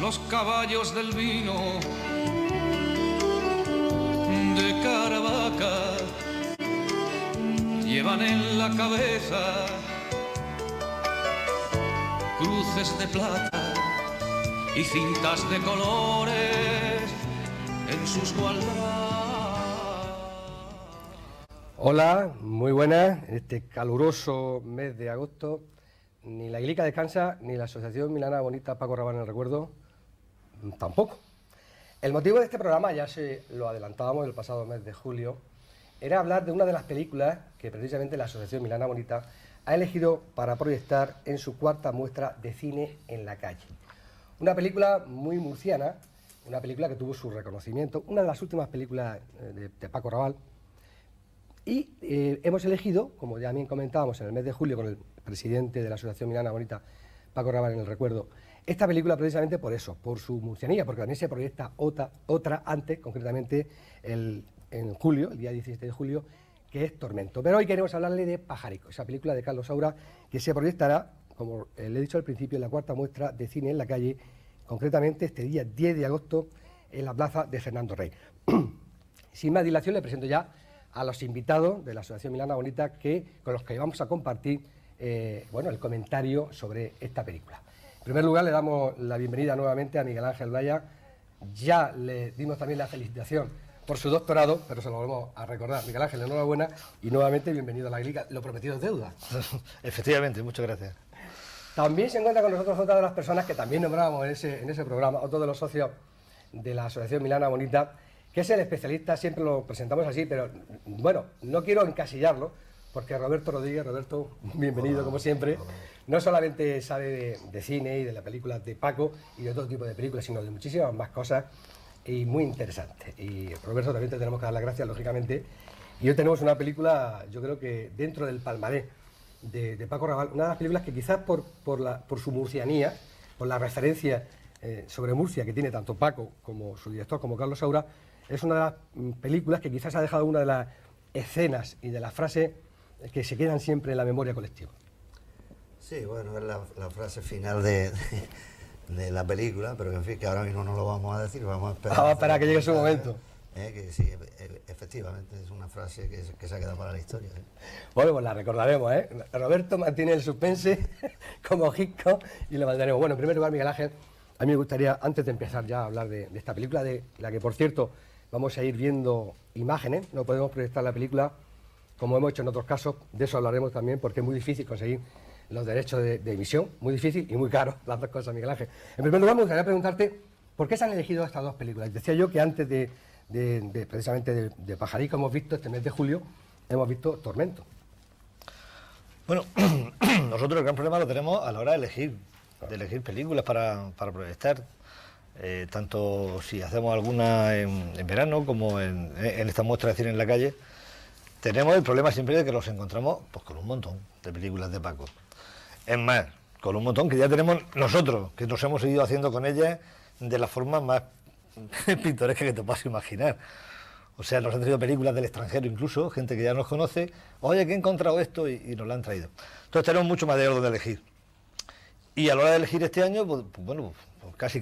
los caballos del vino de Caravaca llevan en la cabeza cruces de plata y cintas de colores en sus gualdradas. Hola, muy buenas. En este caluroso mes de agosto, ni la Glica descansa, ni la Asociación Milana Bonita Paco Rabanne en el Recuerdo, tampoco. El motivo de este programa, ya se lo adelantábamos el pasado mes de julio, era hablar de una de las películas que precisamente la Asociación Milana Bonita ha elegido para proyectar en su cuarta muestra de cine en la calle. Una película muy murciana, una película que tuvo su reconocimiento, una de las últimas películas de Paco Rabanne. Y hemos elegido, como ya bien comentábamos en el mes de julio con el presidente de la Asociación Milana Bonita, Paco Rabanne en el Recuerdo, esta película precisamente por eso, por su murcianía, porque también se proyecta otra antes, concretamente en julio, el día 17 de julio, que es Tormento. Pero hoy queremos hablarle de Pajarico, esa película de Carlos Saura que se proyectará, como le he dicho al principio, en la cuarta muestra de cine en la calle, concretamente este día 10 de agosto en la plaza de Fernando Rey. Sin más dilación le presento ya a los invitados de la Asociación Milana Bonita con los que vamos a compartir el comentario sobre esta película. En primer lugar, le damos la bienvenida nuevamente a Miguel Ángel Blaya. Ya le dimos también la felicitación por su doctorado, pero se lo volvemos a recordar. Miguel Ángel, enhorabuena y nuevamente bienvenido a la Glica. Lo prometido es deuda. Efectivamente, muchas gracias. También se encuentra con nosotros otra de las personas que también nombrábamos en ese programa, otro de los socios de la Asociación Milana Bonita, que es el especialista, siempre lo presentamos así, pero bueno, no quiero encasillarlo, porque Roberto Rodríguez, Roberto, bienvenido. Hola, como siempre, hola. No solamente sabe de cine y de las películas de Paco y de todo tipo de películas, sino de muchísimas más cosas y muy interesantes. Y Roberto, también te tenemos que dar las gracias, lógicamente. Y hoy tenemos una película, yo creo que dentro del palmarés de Paco Rabanne, una de las películas que quizás por su murcianía, por la referencia sobre Murcia que tiene tanto Paco como su director, como Carlos Saura, es una de las películas que quizás ha dejado una de las escenas y de las frases que se quedan siempre en la memoria colectiva. Sí, bueno, es la frase final de la película, pero en fin, que ahora mismo no lo vamos a decir, vamos a esperar. Vamos a esperar a que llegue su momento. Que sí, efectivamente, es una frase que se ha quedado para la historia. Bueno, pues la recordaremos, ¿eh? Roberto mantiene el suspense como Hitchcock y lo mantendremos. Bueno, en primer lugar, Miguel Ángel, a mí me gustaría, antes de empezar ya a hablar de esta película, de la que, por cierto, vamos a ir viendo imágenes, no podemos proyectar la película como hemos hecho en otros casos, de eso hablaremos también, porque es muy difícil conseguir los derechos de emisión, muy difícil y muy caro, las dos cosas, Miguel Ángel. En primer lugar, me gustaría preguntarte, ¿por qué se han elegido estas dos películas? Decía yo que antes precisamente de Pajarico hemos visto, este mes de julio, hemos visto Tormento. Bueno, nosotros el gran problema lo tenemos a la hora de elegir películas para proyectar. Tanto si hacemos alguna en verano como en esta muestra de cine en la calle, tenemos el problema siempre de que nos encontramos pues, con un montón de películas de Paco. Es más, con un montón que ya tenemos nosotros, que nos hemos ido haciendo con ellas de la forma más pintoresca que te puedas imaginar. O sea, nos han traído películas del extranjero incluso, gente que ya nos conoce, oye, que he encontrado esto y nos la han traído. Entonces tenemos mucho más de donde elegir. Y a la hora de elegir este año, pues casi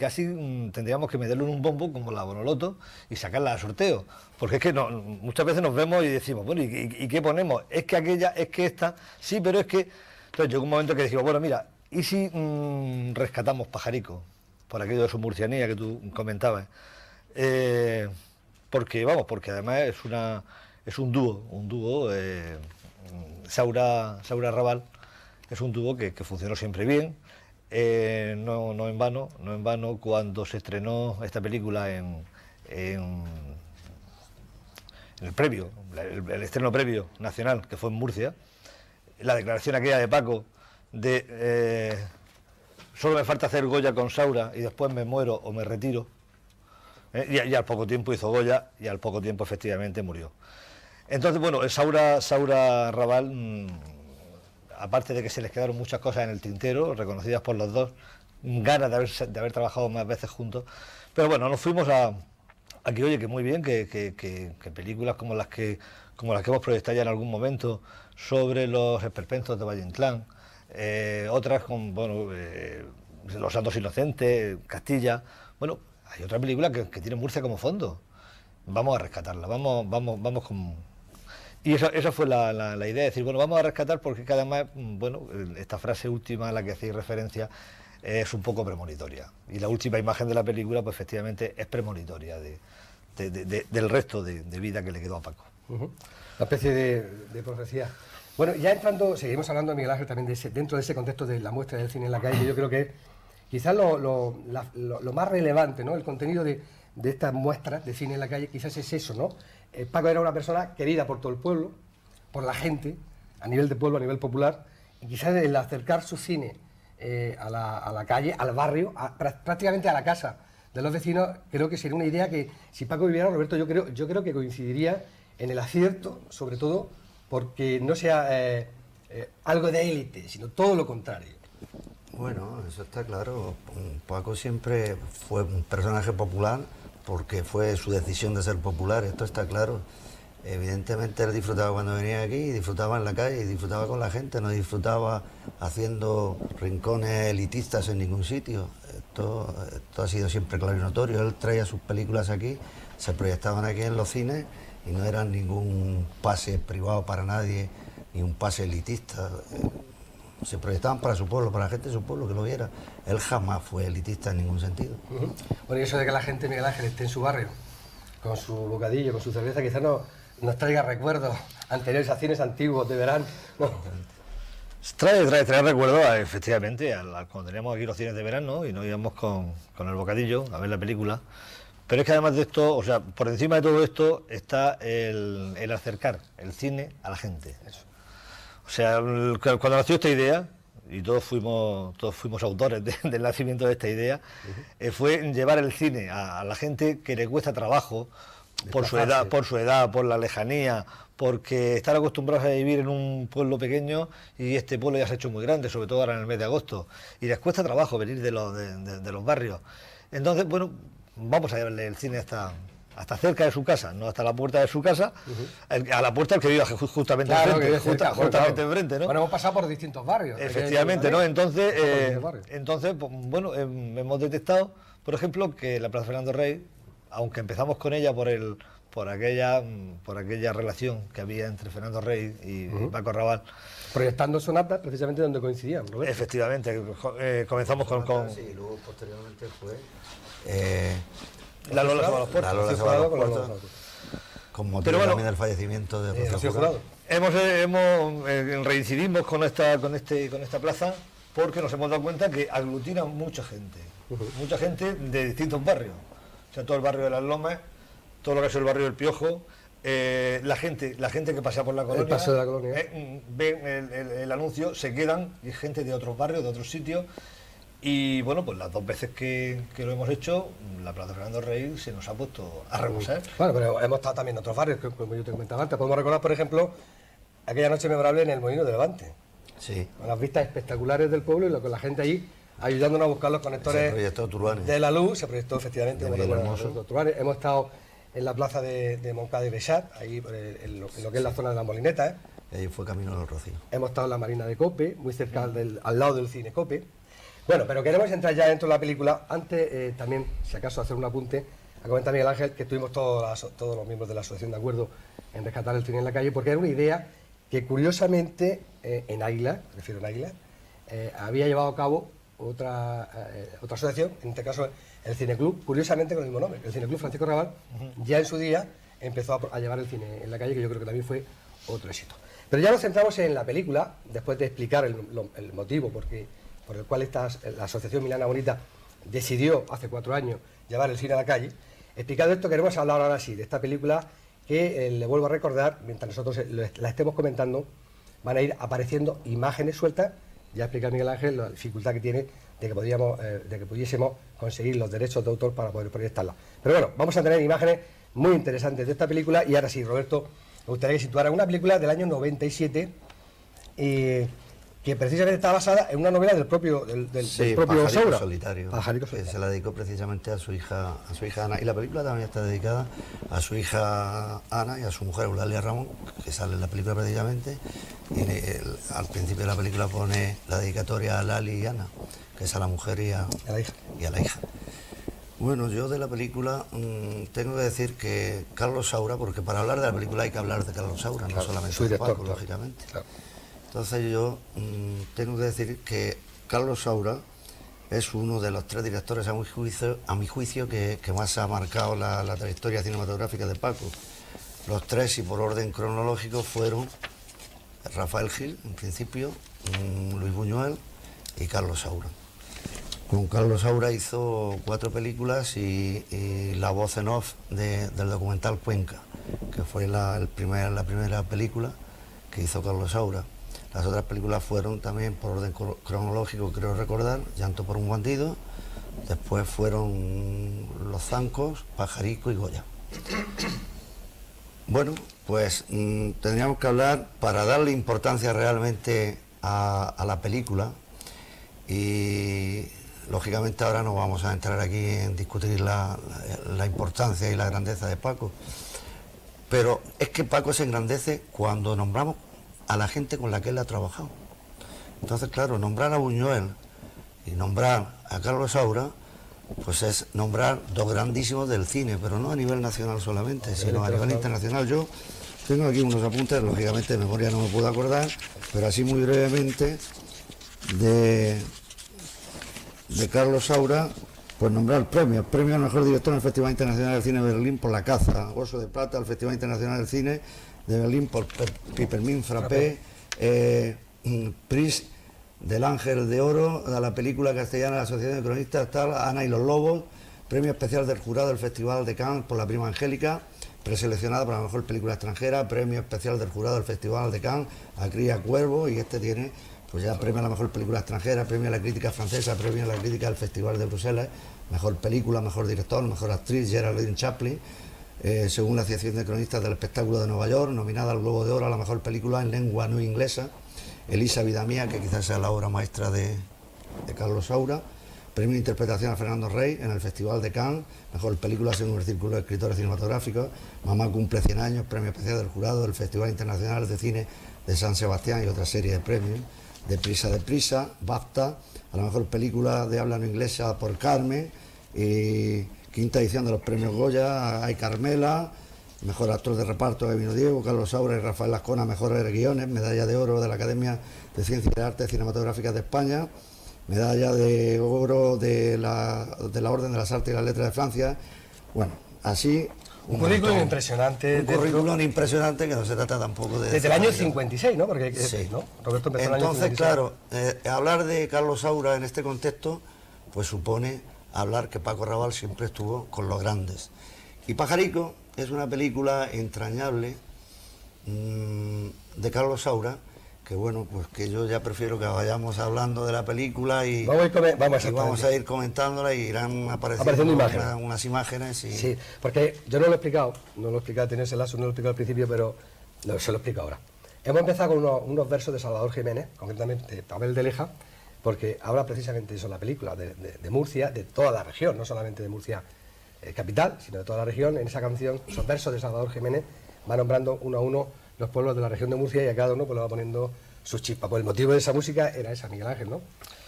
tendríamos que meterle un bombo como la Bonoloto y sacarla a sorteo. Porque es que muchas veces nos vemos y decimos, bueno, ¿y qué ponemos? Es que aquella, es que esta, sí, pero es que... Entonces llegó un momento que dijimos, bueno, mira, ¿y si rescatamos Pajarico? Por aquello de su murcianía que tú comentabas. Porque además es un dúo, Saura Raval, es un dúo que funcionó siempre bien. No en vano cuando se estrenó esta película en el previo, el estreno previo nacional, que fue en Murcia, la declaración aquella de Paco de solo me falta hacer Goya con Saura y después me muero o me retiro, y al poco tiempo hizo Goya y al poco tiempo efectivamente murió. Entonces, bueno, Saura Raval, aparte de que se les quedaron muchas cosas en el tintero, reconocidas por los dos, ganas de haber trabajado más veces juntos, pero bueno, nos fuimos a que oye, que muy bien, que películas como las que hemos proyectado ya en algún momento sobre los esperpentos de Valle Inclán, otras con, bueno, Los Santos Inocentes, Castilla. Bueno, hay otra película que tiene Murcia como fondo. Vamos a rescatarla, vamos con... Y esa fue la idea, de decir, bueno, vamos a rescatar porque cada vez más, bueno, esta frase última a la que hacéis referencia es un poco premonitoria. Y la última imagen de la película, pues efectivamente es premonitoria del resto de vida que le quedó a Paco. Una especie de profecía. Bueno, ya entrando, seguimos hablando, Miguel Ángel, también dentro de ese contexto de la muestra del cine en la calle, yo creo que quizás lo más relevante, ¿no? El contenido de estas muestras de cine en la calle, quizás es eso, ¿no? Paco era una persona querida por todo el pueblo, por la gente, a nivel de pueblo, a nivel popular, y quizás el acercar su cine a la calle, al barrio, prácticamente a la casa de los vecinos, creo que sería una idea que, si Paco viviera, Roberto, yo creo que coincidiría en el acierto, sobre todo, porque no sea algo de élite, sino todo lo contrario. Bueno, eso está claro. Paco siempre fue un personaje popular porque fue su decisión de ser popular, esto está claro. Evidentemente él disfrutaba cuando venía aquí, disfrutaba en la calle, disfrutaba con la gente, no disfrutaba haciendo rincones elitistas en ningún sitio. Esto ha sido siempre claro y notorio. Él traía sus películas aquí, se proyectaban aquí en los cines y no eran ningún pase privado para nadie, ni un pase elitista. Se proyectaban para su pueblo, para la gente de su pueblo que lo viera. Él jamás fue elitista en ningún sentido. Bueno, y eso de que la gente, Miguel Ángel, esté en su barrio, con su bocadillo, con su cerveza, quizás nos traiga recuerdos anteriores a cines antiguos de verano. ¿No? Trae recuerdos, efectivamente, cuando teníamos aquí los cines de verano y nos íbamos con el bocadillo a ver la película. Pero es que además de esto, o sea, por encima de todo esto está el acercar el cine a la gente. Eso. O sea, cuando nació esta idea, y todos fuimos autores del nacimiento de esta idea, fue llevar el cine a la gente que le cuesta trabajo, por su edad, por la lejanía, porque están acostumbrados a vivir en un pueblo pequeño y este pueblo ya se ha hecho muy grande, sobre todo ahora en el mes de agosto, y les cuesta trabajo venir de los barrios. Entonces, bueno, vamos a llevarle el cine hasta cerca de su casa, no hasta la puerta de su casa, a la puerta del que viva justamente enfrente, enfrente, ¿no? Bueno, hemos pasado por distintos barrios. Efectivamente, ¿no? Entonces, pues, bueno, hemos detectado, por ejemplo, que la Plaza Fernando Rey, aunque empezamos con ella por aquella relación que había entre Fernando Rey y Paco Rabanne, proyectando sonatas precisamente donde coincidían, ¿no? Efectivamente, comenzamos con... Sí, y luego posteriormente fue... La Lola se va a los puertos. La Lola se va a los puertos, con motivo también del fallecimiento de Rocío Jurado. Reincidimos con esta plaza porque nos hemos dado cuenta que aglutina mucha gente de distintos barrios. O sea, todo el barrio de Las Lomas, todo lo que es el barrio del Piojo, la gente que pasea por la colonia, el paso de la colonia, ven el anuncio, se quedan, y gente de otros barrios, de otros sitios. Y bueno, pues las dos veces que lo hemos hecho, la Plaza Fernando Rey se nos ha puesto a rebosar. Bueno, pero hemos estado también en otros barrios, como yo te comentaba antes. Podemos recordar, por ejemplo, aquella noche memorable en el Molino de Levante. Sí. Con las vistas espectaculares del pueblo y con la gente allí ayudándonos a buscar los conectores de la luz. Se proyectó efectivamente Turbanes. Hemos estado en la plaza de Moncada y Besat, ahí en lo que es la zona de la Molineta. Ahí fue camino del Rocío. Hemos estado en la Marina de Cope, muy cerca al lado del cine Cope. Bueno, pero queremos entrar ya dentro de la película. Antes, también, si acaso, hacer un apunte. A comentar Miguel Ángel que estuvimos todos los miembros de la asociación de acuerdo en rescatar el cine en la calle, porque era una idea que curiosamente en Águila, había llevado a cabo otra asociación, en este caso el Cineclub, curiosamente con el mismo nombre, el Cineclub Francisco Rabanne. Ya en su día empezó a llevar el cine en la calle, que yo creo que también fue otro éxito. Pero ya nos centramos en la película, después de explicar el motivo por el cual la Asociación Milana Bonita decidió hace 4 años llevar el cine a la calle. Explicado esto, queremos hablar ahora sí de esta película que, le vuelvo a recordar, mientras nosotros la estemos comentando, van a ir apareciendo imágenes sueltas. Ya explica Miguel Ángel la dificultad que tiene de que pudiésemos conseguir los derechos de autor para poder proyectarla. Pero bueno, vamos a tener imágenes muy interesantes de esta película. Y ahora sí, Roberto, me gustaría que situara una película del año 97, que precisamente está basada en una novela del propio Sí, propio Pajarico Saura. Solitario, Pajarico que Solitario. se la dedicó precisamente a su hija Ana. Y la película también está dedicada a su hija Ana y a su mujer Eulalia Ramón, que sale en la película precisamente. Y al principio de la película pone la dedicatoria a Lali y Ana, que es a la mujer y a A la hija. la hija. Bueno, yo de la película tengo que decir que Carlos Saura, porque para hablar de la película hay que hablar de Carlos Saura, Claro, no solamente su de director, Paco, claro. lógicamente. Claro. Entonces yo tengo que decir que Carlos Saura es uno de los 3 directores a mi juicio que más ha marcado la trayectoria cinematográfica de Paco. Los 3, y por orden cronológico, fueron Rafael Gil, en principio, Luis Buñuel y Carlos Saura. Con Carlos Saura hizo 4 películas y la voz en off del documental Cuenca, que fue la primera película que hizo Carlos Saura. Las otras películas fueron también por orden cronológico, creo recordar, Llanto por un bandido, después fueron Los Zancos, Pajarico y Goya. Bueno, pues tendríamos que hablar, para darle importancia realmente a la película, y lógicamente ahora no vamos a entrar aquí en discutir la importancia y la grandeza de Paco, pero es que Paco se engrandece cuando nombramos a la gente con la que él ha trabajado. Entonces, claro, nombrar a Buñuel y nombrar a Carlos Saura, pues es nombrar 2 grandísimos del cine, pero no a nivel nacional solamente, sino a nivel internacional. Yo tengo aquí unos apuntes, lógicamente de memoria no me puedo acordar, pero así muy brevemente, de Carlos Saura, pues nombrar premio al mejor director en el Festival Internacional del Cine de Berlín por La Caza, Oso de Plata al Festival Internacional del Cine de Berlín por Pipermin Frappé, Pris del Ángel de Oro, a la película castellana de la Asociación de Cronistas, tal, Ana y los Lobos, premio especial del jurado del Festival de Cannes por La Prima Angélica, preseleccionada para la mejor película extranjera, premio especial del jurado del Festival de Cannes a Cría Cuervo, y este tiene pues ya premio a la mejor película extranjera, premio a la crítica francesa, premio a la crítica del Festival de Bruselas, mejor película, mejor director, mejor actriz, Geraldine Chaplin, según la Asociación de Cronistas del Espectáculo de Nueva York, nominada al Globo de Oro a la mejor película en lengua no inglesa, Elisa Vida Mía, que quizás sea la obra maestra de Carlos Saura, premio de interpretación a Fernando Rey en el Festival de Cannes, mejor película según el Círculo de Escritores Cinematográficos, Mamá cumple 100 años, premio especial del jurado del Festival Internacional de Cine de San Sebastián y otra serie de premios, Deprisa, BAFTA, a la mejor película de habla no inglesa por Carmen, y 5ª edición de los premios Goya, hay Carmela, mejor actor de reparto Evino Diego, Carlos Saura y Rafael Lascona, mejores guiones, medalla de oro de la Academia de Ciencias y Artes Cinematográficas de España, medalla de oro de la Orden de las Artes y las Letras de Francia. Bueno, así Un currículum impresionante. Un currículum impresionante, que no se trata tampoco de... Desde el año 56, ¿no? Porque sí. ¿no? Roberto empezó en el año Entonces, 56. claro, hablar de Carlos Saura en este contexto, pues supone hablar que Paco Raval siempre estuvo con los grandes. Y Pajarico es una película entrañable de Carlos Saura, que bueno, pues que yo ya prefiero que vayamos hablando de la película y vamos a ir comentándola, y irán apareciendo unas imágenes. Y... Sí, porque yo no lo he explicado, tenía ese lazo, no lo he explicado al principio, pero se lo explico ahora. Hemos empezado con unos versos de Salvador Jiménez, concretamente de Pavel de Leja, porque habla precisamente eso en la película, de Murcia, de toda la región, no solamente de Murcia capital, sino de toda la región. En esa canción, esos versos de Salvador Jiménez va nombrando uno a uno los pueblos de la región de Murcia, y a cada uno pues le va poniendo su chispa. Pues el motivo de esa música era esa, Miguel Ángel, ¿no?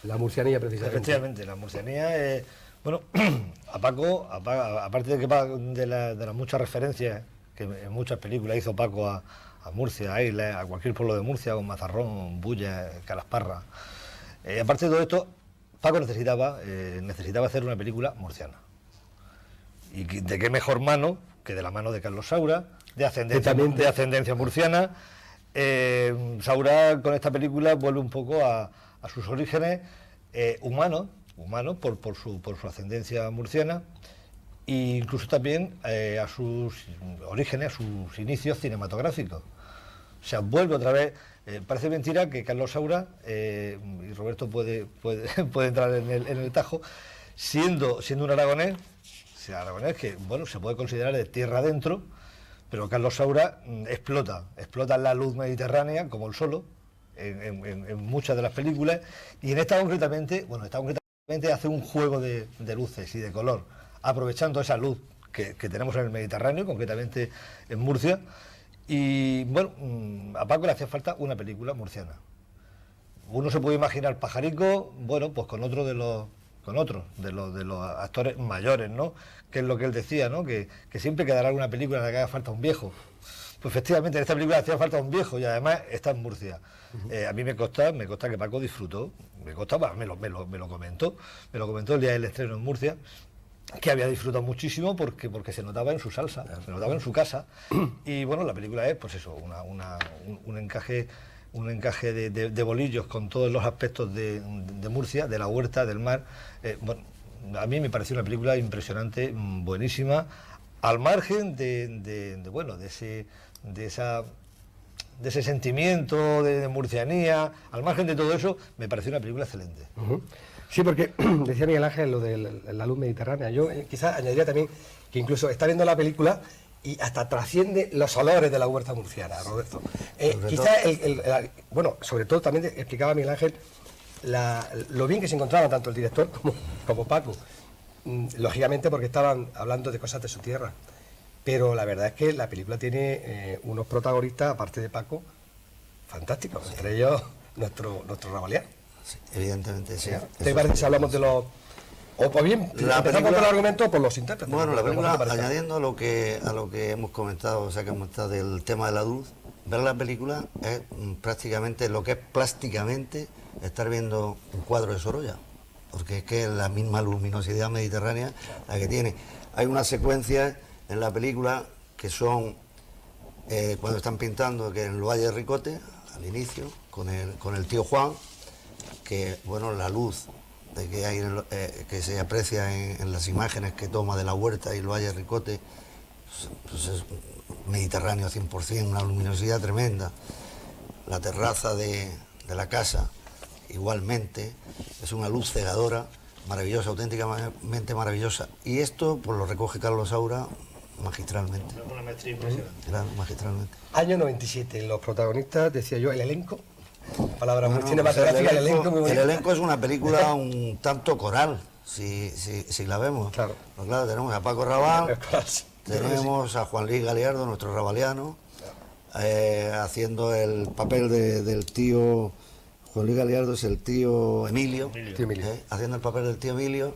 La murcianía, precisamente. Efectivamente, la murcianía, bueno, a Paco, aparte de las muchas referencias que en muchas películas hizo Paco a Murcia, a Isla, a cualquier pueblo de Murcia, con Mazarrón, Bulla, Calasparra. Aparte de todo esto, Paco necesitaba hacer una película murciana. ¿Y de qué mejor mano que de la mano de Carlos Saura, de ascendencia murciana? Saura con esta película vuelve un poco a sus orígenes humanos por su ascendencia murciana, e incluso también a sus orígenes, a sus inicios cinematográficos. O sea, vuelve otra vez. Parece mentira que Carlos Saura, y Roberto puede entrar en el tajo, siendo un aragonés que, bueno, se puede considerar de tierra adentro, pero Carlos Saura explota la luz mediterránea como el solo, en muchas de las películas, y en esta concretamente, hace un juego de luces y de color, aprovechando esa luz que tenemos en el Mediterráneo, concretamente en Murcia. Y bueno, a Paco le hacía falta una película murciana. Uno se puede imaginar Pajarico, bueno, pues con otro de los actores mayores, ¿no? Que es lo que él decía, ¿no? Que siempre quedará una película en la que haga falta un viejo. Pues efectivamente, en esta película hacía falta un viejo y además está en Murcia. A mí me consta que Paco disfrutó, me lo comentó el día del estreno en Murcia, que había disfrutado muchísimo porque se notaba en su salsa, se notaba en su casa. Y bueno, la película es, pues eso, un encaje de bolillos con todos los aspectos de Murcia, de la huerta, del mar. Bueno, a mí me pareció una película impresionante, buenísima, al margen de ese sentimiento de murcianía, al margen de todo eso, me pareció una película excelente. Sí, porque decía Miguel Ángel lo de la luz mediterránea. Yo quizás añadiría también que incluso está viendo la película y hasta trasciende los olores de la huerta murciana, Roberto. Quizás, bueno, sobre todo también explicaba Miguel Ángel lo bien que se encontraban tanto el director como Paco. Lógicamente porque estaban hablando de cosas de su tierra. Pero la verdad es que la película tiene unos protagonistas, aparte de Paco, fantásticos. Sí. Entre ellos, nuestro Rabaleano. Sí, evidentemente, sí. ¿Te parece si hablamos de los...? O pues bien, empezamos por el argumento o por los intérpretes. Bueno, la película, añadiendo a lo que hemos comentado, o sea, que hemos estado del tema de la luz, ver la película es prácticamente lo que es plásticamente estar viendo un cuadro de Sorolla, porque es que es la misma luminosidad mediterránea la que tiene. Hay una secuencia en la película que son cuando están pintando que en el Valle de Ricote, al inicio, con el tío Juan, que bueno, la luz de que hay que se aprecia en las imágenes que toma de la huerta y el Valle de Ricote, pues es mediterráneo 100%, una luminosidad tremenda. La terraza de la casa, igualmente, es una luz cegadora, maravillosa, auténticamente maravillosa. Y esto pues lo recoge Carlos Saura magistralmente. Una maestría impresionante. Magistralmente. Año 97, los protagonistas, decía yo, el elenco. Palabra muy Bueno, cinematográfica, pues el elenco muy bonito. El elenco es una película un tanto coral, si la vemos. Claro. Pues claro, tenemos a Paco Rabanne, tenemos a Juan Luis Galiardo, nuestro rabaleano, haciendo el papel del tío. Juan Luis Galiardo es el tío Emilio. Haciendo el papel del tío Emilio.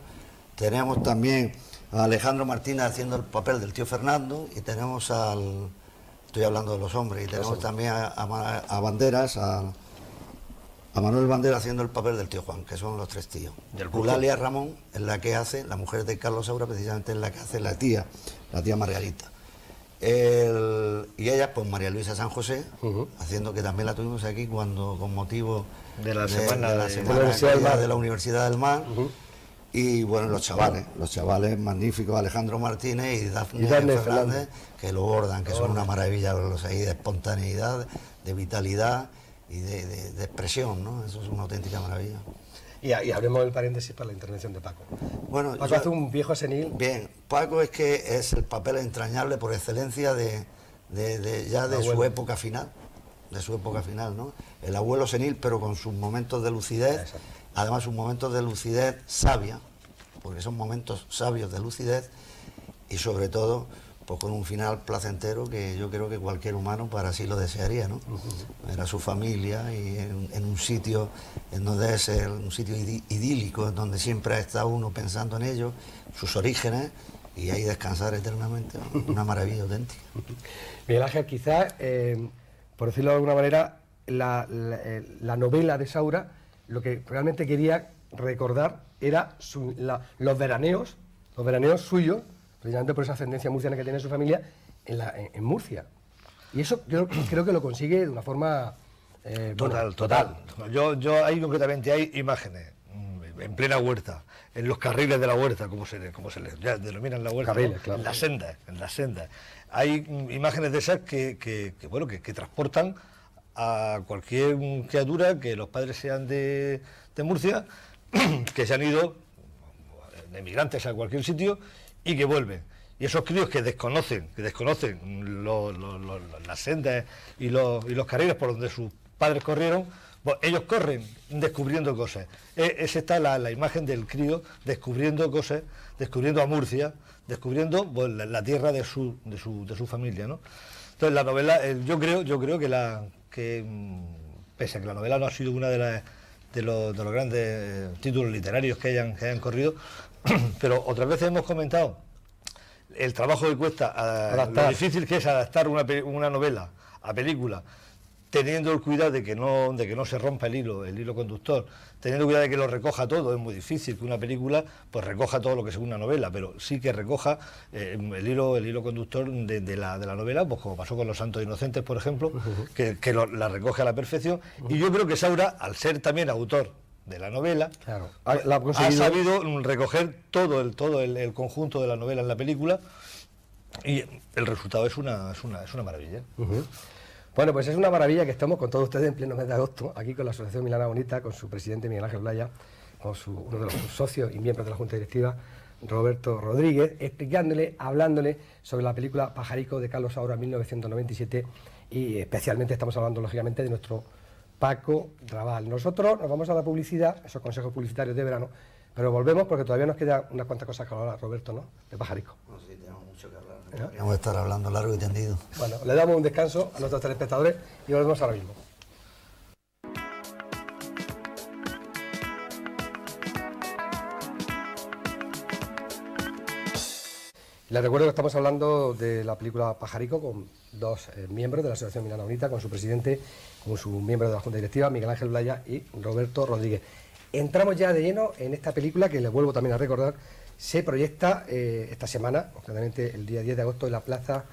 Tenemos también a Alejandro Martínez haciendo el papel del tío Fernando, y tenemos estoy hablando de los hombres, y tenemos también a Banderas, a Manuel Banderas haciendo el papel del tío Juan, que son los tres tíos. Eulalia Ramón es la que hace, la mujer de Carlos Saura, precisamente es la que hace la tía Margarita. Y ella, pues María Luisa San José, haciendo, que también la tuvimos aquí cuando con motivo de la semana de la Universidad del Mar. Y bueno, los chavales magníficos, Alejandro Martínez y Dafne Fernández, que lo bordan, que son una maravilla verlos ahí, de espontaneidad, de vitalidad y de expresión, ¿no? Eso es una auténtica maravilla. Y hablemos del paréntesis para la intervención de Paco. Bueno, Paco hace un viejo senil. Bien, Paco es que es el papel entrañable por excelencia de su época final, ¿no? El abuelo senil, pero con sus momentos de lucidez. Exacto. Además, sus momentos de lucidez sabia, porque son momentos sabios de lucidez, y sobre todo, pues con un final placentero que yo creo que cualquier humano para sí lo desearía, ¿no? Ver a su familia y en un sitio en donde es un sitio idílico, en donde siempre ha estado uno pensando en ello, sus orígenes, y ahí descansar eternamente, una maravilla auténtica. Miguel Ángel, quizás, por decirlo de alguna manera, la novela de Saura, lo que realmente quería recordar era los veraneos suyos, precisamente por esa ascendencia murciana que tiene su familia, en Murcia. Y eso yo creo que lo consigue de una forma total. Yo ahí concretamente hay imágenes en plena huerta, en los carriles de la huerta, como se les denominan la huerta, carriles, ¿no? claro. En las sendas. Hay imágenes de esas que transportan a cualquier criatura, que los padres sean de Murcia, que se han ido de emigrantes a cualquier sitio y que vuelven. Y esos críos que desconocen las sendas y los carriles por donde sus padres corrieron, Bueno, ellos corren descubriendo cosas. Es esta la imagen del crío descubriendo cosas, descubriendo a Murcia, descubriendo pues, la tierra de su familia, ¿no? Entonces la novela, yo creo que pese a que la novela no ha sido una de los grandes títulos literarios que hayan corrido, pero otras veces hemos comentado el trabajo que cuesta, lo difícil que es adaptar una novela a película, teniendo el cuidado de que no se rompa el hilo conductor, teniendo cuidado de que lo recoja todo. Es muy difícil que una película pues recoja todo lo que es una novela, pero sí que recoja el hilo conductor de la novela, pues como pasó con Los Santos Inocentes, por ejemplo, que la recoge a la perfección. Y yo creo que Saura, al ser también autor de la novela, claro, ha sabido recoger todo el conjunto de la novela en la película, y el resultado es una maravilla. Bueno, pues es una maravilla que estamos con todos ustedes en pleno mes de agosto, aquí con la Asociación Milana Bonita, con su presidente Miguel Ángel Blaya, con uno de los socios y miembros de la Junta Directiva, Roberto Rodríguez, hablándole sobre la película Pajarico de Carlos Saura, 1997, y especialmente estamos hablando, lógicamente, de nuestro Paco Rabanne. Nosotros nos vamos a la publicidad, esos consejos publicitarios de verano, pero volvemos porque todavía nos quedan unas cuantas cosas que hablar, Roberto, ¿no?, de Pajarico. Bueno, sí, tenemos mucho que hablar. Podríamos estar hablando largo y tendido. Bueno, le damos un descanso a nuestros telespectadores y volvemos ahora mismo. Les recuerdo que estamos hablando de la película Pajarico con dos miembros de la Asociación Milana Bonita, con su presidente, con su miembro de la Junta Directiva, Miguel Ángel Blaya, y Roberto Rodríguez. Entramos ya de lleno en esta película que les vuelvo también a recordar. Se proyecta esta semana, concretamente el día 10 de agosto, en la plaza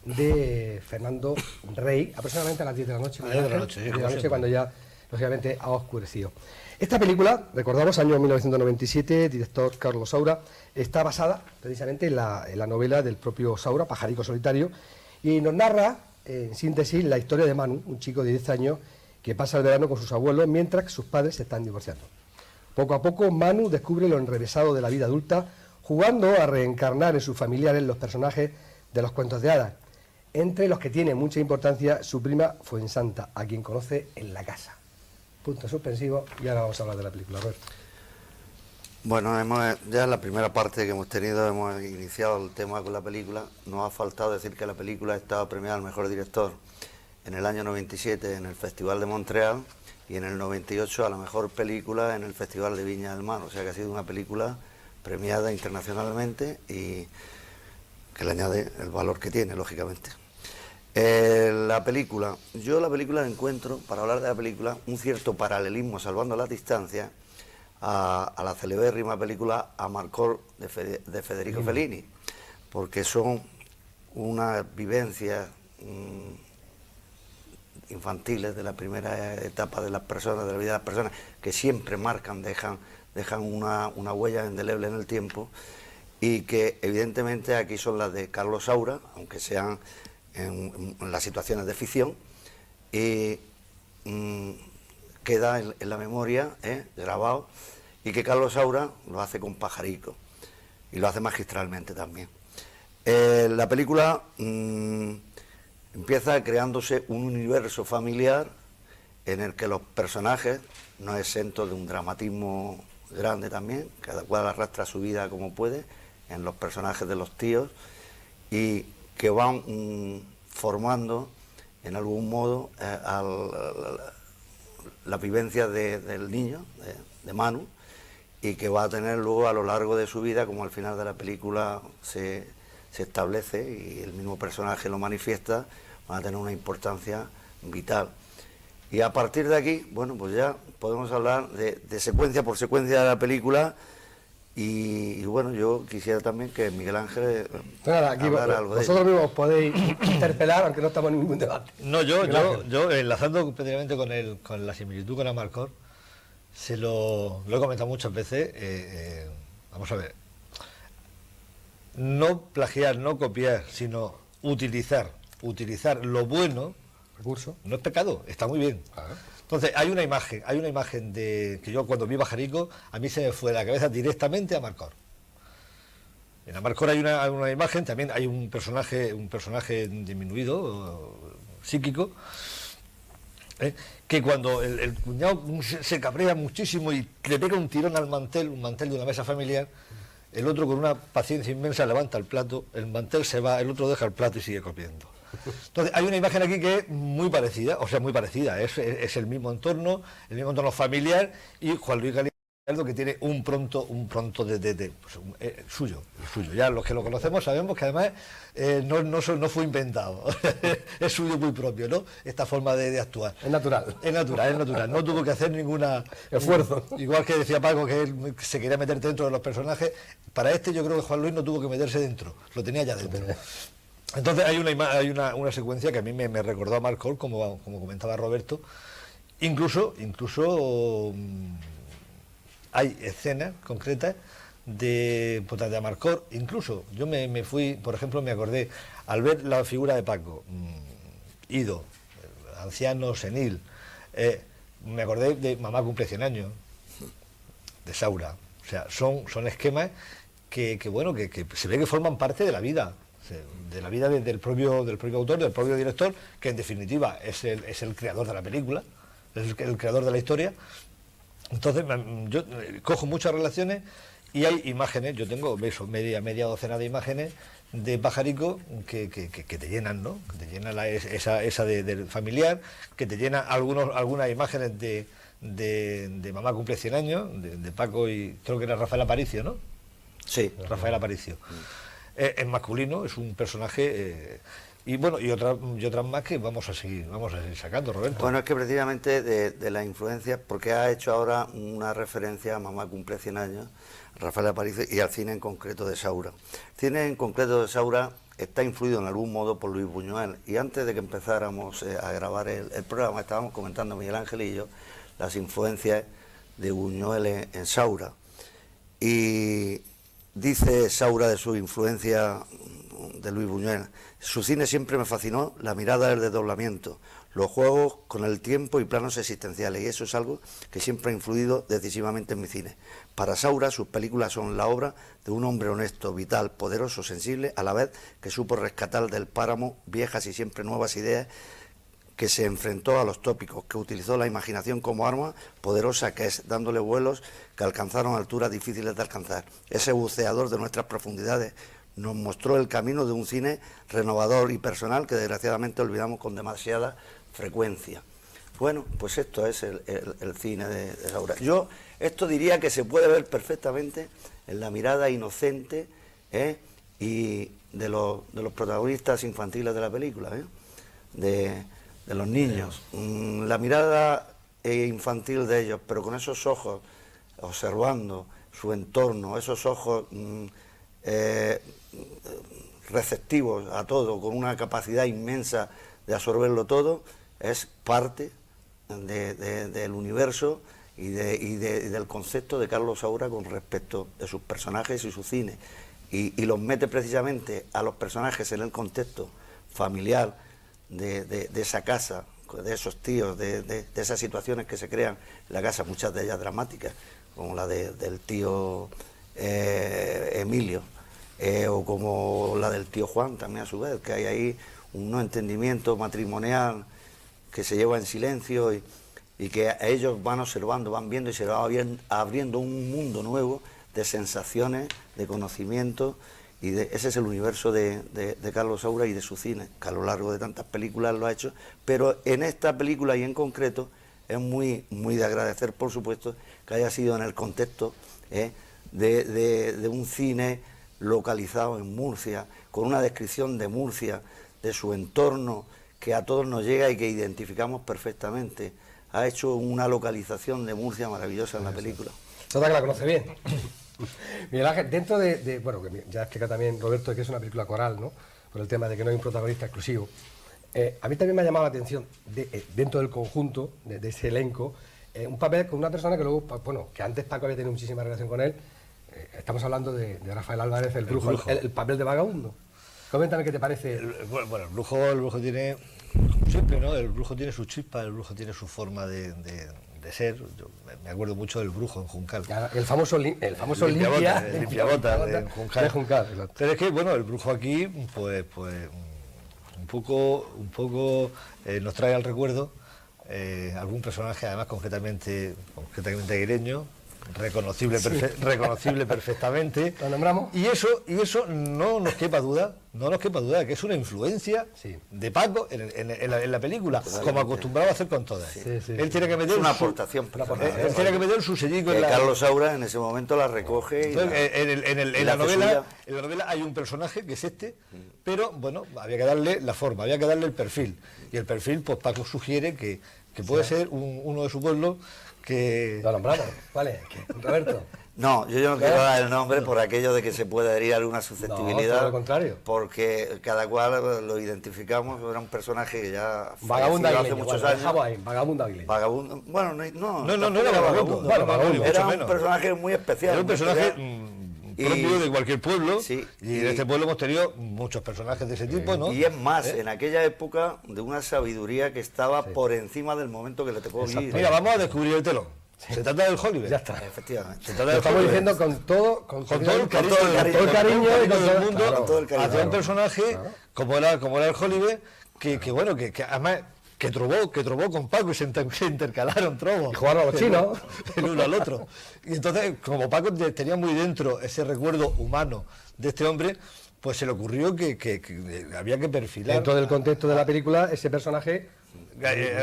de Fernando Rey, aproximadamente a las 10 de la noche. A las 10 de la noche, sí, 10 de la noche, cuando ya, lógicamente, ha oscurecido. Esta película, recordamos, año 1997, director Carlos Saura, está basada precisamente en la novela del propio Saura, Pajarico Solitario, y nos narra, en síntesis, la historia de Manu, un chico de 10 años que pasa el verano con sus abuelos mientras sus padres se están divorciando. Poco a poco, Manu descubre lo enrevesado de la vida adulta, jugando a reencarnar en sus familiares los personajes de los cuentos de hadas, entre los que tiene mucha importancia su prima Fuensanta, a quien conoce en la casa. Punto suspensivo, y ahora vamos a hablar de la película, Roberto. Bueno, ya en la primera parte que hemos tenido, hemos iniciado el tema con la película. Nos ha faltado decir que la película estaba premiada al mejor director en el año 97 en el Festival de Montreal, y en el 98 a la mejor película en el Festival de Viña del Mar. O sea que ha sido una película premiada internacionalmente y que le añade el valor que tiene, lógicamente. La película encuentro, para hablar de la película, un cierto paralelismo, salvando las distancias, a la celebérrima película Amarcord de Federico Fellini, porque son unas vivencias infantiles de la primera etapa de las personas, de la vida de las personas, que siempre marcan, dejan una huella indeleble en el tiempo, y que evidentemente aquí son las de Carlos Saura, aunque sean en las situaciones de ficción, y queda en la memoria, grabado, y que Carlos Saura lo hace con Pajarico, y lo hace magistralmente también. La película empieza creándose un universo familiar en el que los personajes, no exentos de un dramatismo grande también, cada cual arrastra su vida como puede, en los personajes de los tíos, y que van formando en algún modo la vivencia del niño, de Manu, y que va a tener luego a lo largo de su vida, como al final de la película se establece y el mismo personaje lo manifiesta, van a tener una importancia vital. Y a partir de aquí, bueno, pues ya podemos hablar de secuencia por secuencia de la película. Y bueno, yo quisiera también que Miguel Ángel hablara algo de ello. Vosotros mismos podéis interpelar, aunque no estamos en ningún debate. No, yo enlazando precisamente con la similitud con Amarcord, lo he comentado muchas veces. Vamos a ver, no plagiar, no copiar, sino utilizar lo bueno, recurso, no es pecado, está muy bien. Claro. Entonces hay una imagen de que yo cuando vi Pajarico, a mí se me fue de la cabeza directamente a Amarcord. En Amarcord hay una imagen, también hay un personaje disminuido, psíquico, que cuando el cuñado se cabrea muchísimo y le pega un tirón al mantel, un mantel de una mesa familiar, el otro con una paciencia inmensa levanta el plato, el mantel se va, el otro deja el plato y sigue comiendo. Entonces hay una imagen aquí que es muy parecida, es el mismo entorno familiar, y Juan Luis Galiardo, que tiene un pronto suyo. Ya los que lo conocemos sabemos que además no fue inventado, es suyo muy propio, ¿no? Esta forma de actuar. Es natural. Es natural, no tuvo que hacer ninguna esfuerzo. Igual que decía Paco que él se quería meter dentro de los personajes, para este yo creo que Juan Luis no tuvo que meterse dentro, lo tenía ya dentro. Entonces hay una secuencia que a mí me recordó a Marcor, como comentaba Roberto. Incluso hay escenas concretas de Amarcor. Incluso yo me fui, por ejemplo, me acordé, al ver la figura de Paco, ido, anciano, senil, me acordé de Mamá cumple 100 años, de Saura. O sea, son esquemas que se ve que forman parte de la vida. De la vida del propio autor, del propio director, que en definitiva es el creador de la película, es el creador de la historia. Entonces yo cojo muchas relaciones y hay imágenes, yo tengo media docena de imágenes de Pajarico que te llenan, ¿no? Que te llenan esa del familiar, que te llenan algunas imágenes de Mamá cumple 100 años, de Paco y creo que era Rafael Aparicio, ¿no? Sí. Rafael Aparicio. Es masculino, es un personaje y otras más que vamos a seguir sacando, Roberto. Bueno, es que precisamente de la influencia, porque ha hecho ahora una referencia a Mamá cumple 100 años, Rafael Aparicio, y al cine en concreto de Saura. El cine en concreto de Saura está influido en algún modo por Luis Buñuel, y antes de que empezáramos a grabar el programa estábamos comentando Miguel Ángel y yo las influencias de Buñuel en Saura. Y dice Saura de su influencia de Luis Buñuel: su cine siempre me fascinó, la mirada del desdoblamiento, los juegos con el tiempo y planos existenciales, y eso es algo que siempre ha influido decisivamente en mi cine. Para Saura, sus películas son la obra de un hombre honesto, vital, poderoso, sensible, a la vez que supo rescatar del páramo viejas y siempre nuevas ideas, que se enfrentó a los tópicos, que utilizó la imaginación como arma poderosa que es, dándole vuelos que alcanzaron alturas difíciles de alcanzar. Ese buceador de nuestras profundidades nos mostró el camino de un cine renovador y personal que desgraciadamente olvidamos con demasiada frecuencia. Bueno, pues esto es el cine de Saura. Yo esto diría que se puede ver perfectamente en la mirada inocente y de los protagonistas infantiles de la película, de los niños, la mirada infantil de ellos, pero con esos ojos observando su entorno, esos ojos receptivos a todo, con una capacidad inmensa de absorberlo todo, es parte del universo y del concepto de Carlos Saura con respecto de sus personajes y su cine, y los mete precisamente a los personajes en el contexto familiar de esa casa, de esos tíos, de esas situaciones que se crean en la casa, muchas de ellas dramáticas, como la del tío Emilio, o como la del tío Juan también a su vez, que hay ahí un no entendimiento matrimonial que se lleva en silencio y que ellos van observando, van viendo y se va abriendo un mundo nuevo de sensaciones, de conocimiento. Y ese es el universo de Carlos Saura y de su cine, que a lo largo de tantas películas lo ha hecho, pero en esta película y en concreto es muy de agradecer, por supuesto, que haya sido en el contexto de un cine localizado en Murcia, con una descripción de Murcia, de su entorno, que a todos nos llega y que identificamos perfectamente. Ha hecho una localización de Murcia maravillosa en la película. Toda que la conoce bien. Miguel Ángel, dentro bueno, que ya explica también Roberto que es una película coral, ¿no? Por el tema de que no hay un protagonista exclusivo. A mí también me ha llamado la atención, dentro del conjunto, de ese elenco, un papel con una persona que luego, bueno, que antes Paco había tenido muchísima relación con él. Estamos hablando de Rafael Álvarez, el brujo. El papel de vagabundo. Coméntame qué te parece. Bueno, el brujo tiene, siempre, ¿no? El brujo tiene su chispa, el brujo tiene su forma de ser. Yo me acuerdo mucho del brujo en Juncal. El famoso limpiabotas de Juncal. Juncal. Pero es que, bueno, el brujo aquí, pues un poco nos trae al recuerdo algún personaje, además concretamente aguileño, reconocible perfectamente. ¿Lo nombramos? Y eso no nos quepa duda, que es una influencia Sí. de Paco en la película, como acostumbraba a hacer con todas. Sí, sí. Él tiene que meter Es una aportación personal. él tiene que meter su sellico Que en la... Carlos Saura en ese momento la recoge. Entonces, en la la hace novela, suya. en la novela hay un personaje que es este, pero bueno, había que darle la forma, había que darle el perfil. Y el perfil, pues Paco sugiere que puede ser uno de su pueblo que... Lo nombramos, vale. Roberto. No, yo no quiero dar el nombre por aquello de que se pueda herir alguna susceptibilidad. No, todo lo contrario. Porque cada cual lo identificamos, era un personaje que ya Vagabundo falleció hace aguileño. muchos Bueno, años. dejamos ahí, vagabundo aguileño. Vagabundo, bueno, no No era vagabundo. Bueno, vagabundo. Era mucho un menos. personaje muy especial. Era un muy personaje especial. propio de cualquier pueblo, Sí, y en este pueblo hemos tenido muchos personajes de ese tipo, ¿no? Y es más, en aquella época, de una sabiduría que estaba por encima del momento que le tocó vivir. Mira, vamos a descubrir el telón. Se trata del Hollywood. Ya está. Efectivamente. Se trata Lo del estamos Hollywood. diciendo con todo el cariño, todo el cariño y con del todo- mundo, claro, con todo el cariño. hacia un personaje como era el Hollywood, que además que trobó con Paco y se intercalaron trobos. Y jugaron a los chinos. El uno al otro. Y entonces, como Paco tenía muy dentro ese recuerdo humano de este hombre, pues se le ocurrió que había que perfilar. Dentro del contexto de la película, ese personaje...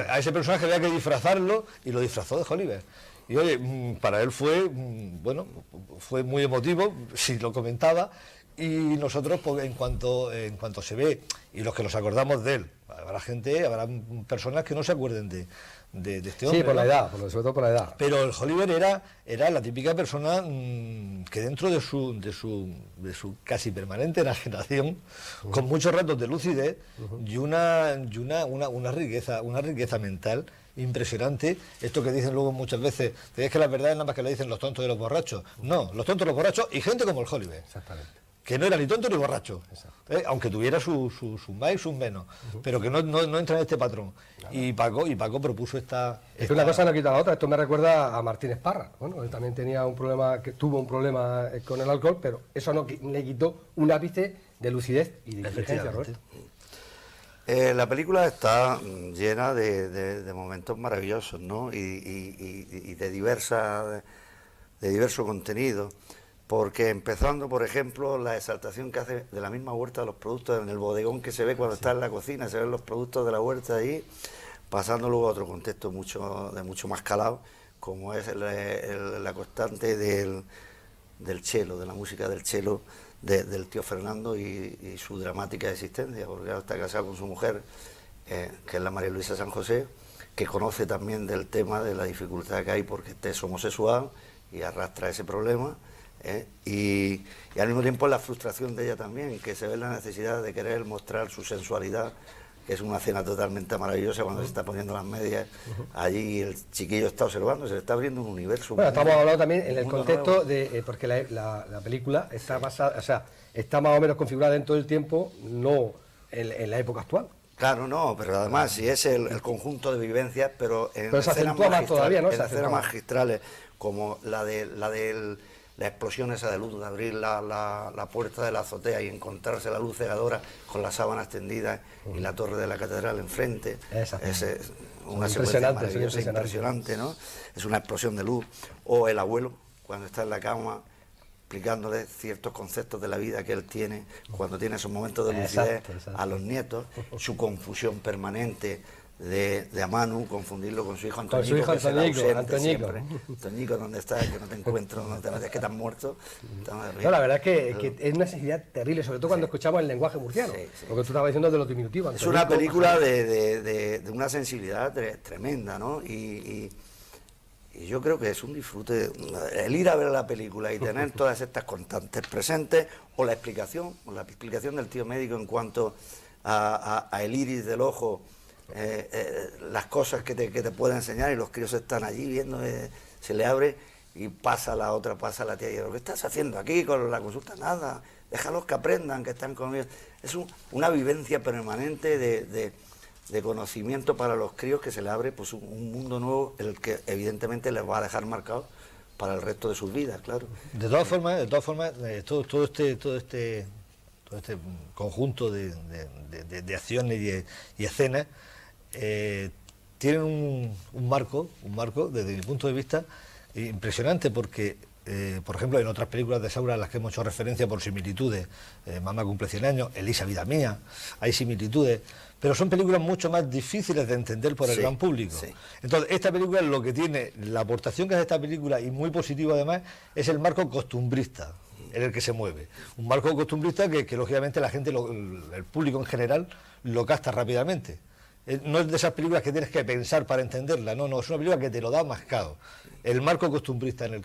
A ese personaje había que disfrazarlo y lo disfrazó de Oliver. Y oye, para él fue, bueno, fue muy emotivo, si lo comentaba, y nosotros, pues, en cuanto se ve, y los que nos acordamos de él, habrá personas que no se acuerden de este hombre. Sí, por la ¿no? edad, sobre todo por la edad. Pero el Oliver era la típica persona que dentro de su casi permanente enajenación, con muchos ratos de lucidez y una riqueza mental impresionante. Esto que dicen luego muchas veces, es que la verdad es nada más que le dicen los tontos y los borrachos. No, los tontos, los borrachos y gente como el Oliver. Exactamente. Que no era ni tonto ni borracho, aunque tuviera sus más y sus menos, pero que no entra en este patrón. Y Paco propuso esta... Es que una cosa no quita la otra. Esto me recuerda a Martínez Parra. Bueno, él también tenía tuvo un problema con el alcohol, pero eso no le quitó un ápice de lucidez y de inteligencia, Roberto. La película está llena de momentos maravillosos, ¿no? Y de diverso contenido. Porque empezando, por ejemplo, la exaltación que hace de la misma huerta de los productos, en el bodegón que se ve cuando está en la cocina, se ven los productos de la huerta ahí, pasando luego a otro contexto de mucho más calado, como es la constante del cello, de la música del cello del tío Fernando y su dramática existencia, porque ahora está casado con su mujer, que es la María Luisa San José, que conoce también del tema de la dificultad que hay porque es homosexual y arrastra ese problema. Y al mismo tiempo la frustración de ella también, que se ve la necesidad de querer mostrar su sensualidad, que es una escena totalmente maravillosa cuando se está poniendo las medias allí y el chiquillo está observando, se le está abriendo un universo. Bueno, estamos hablando también en el mundo contexto nuevo. de... porque la película está basada, o sea, está más o menos configurada en todo el tiempo, no en la época actual. Claro, no, pero además si es el conjunto de vivencias, pero en Pero se escenas acentúa más todavía, ¿no? en Se escenas acentúa. magistrales, como la explosión esa de luz, de abrir la puerta de la azotea y encontrarse la luz cegadora con las sábanas tendidas y la torre de la catedral enfrente. Exactamente. Es una Son secuencia impresionantes, maravillosa, son impresionante, ¿no? Es una explosión de luz. O el abuelo, cuando está en la cama, explicándole ciertos conceptos de la vida que él tiene, cuando tiene esos momentos de lucidez Exacto. a los nietos, su confusión permanente de Amanu, confundirlo con su hijo Con su Antoñico, hijo que será Antoñico, ausente Antoñico. siempre. Antoñico, ¿dónde estás? Que no te encuentro, ¿dónde te metes? Es que estás muerto. No, la verdad es que es una necesidad terrible, sobre todo cuando escuchamos el lenguaje murciano, Sí, sí. lo que tú estabas diciendo de los diminutivos. Es una Antoñico, película de una sensibilidad tremenda, ¿no? Y yo creo que es un disfrute el ir a ver la película y tener todas estas constantes presentes, o la explicación del tío médico en cuanto a el iris del ojo, las cosas que te puede enseñar, y los críos están allí viendo, se le abre y pasa la tía y dice: ¿lo que estás haciendo aquí con la consulta? Nada, déjalos que aprendan, que están conmigo. Es una vivencia permanente de conocimiento para los críos, que se le abre pues un mundo nuevo, el que evidentemente les va a dejar marcados para el resto de sus vidas, claro. De todas formas, todo este conjunto de acciones y escenas tienen un marco, desde mi punto de vista, impresionante, porque, por ejemplo, en otras películas de Saura a las que hemos hecho referencia por similitudes, Mamá cumple 100 años, Elisa, vida mía, hay similitudes, pero son películas mucho más difíciles de entender por el gran público. Sí. Entonces, esta película, lo que tiene, la aportación que hace esta película, y muy positivo además, es el marco costumbrista en el que se mueve. Un marco costumbrista que lógicamente la gente, el público en general, lo capta rápidamente. No es de esas películas que tienes que pensar para entenderla, no, es una película que te lo da mascado. El marco costumbrista en el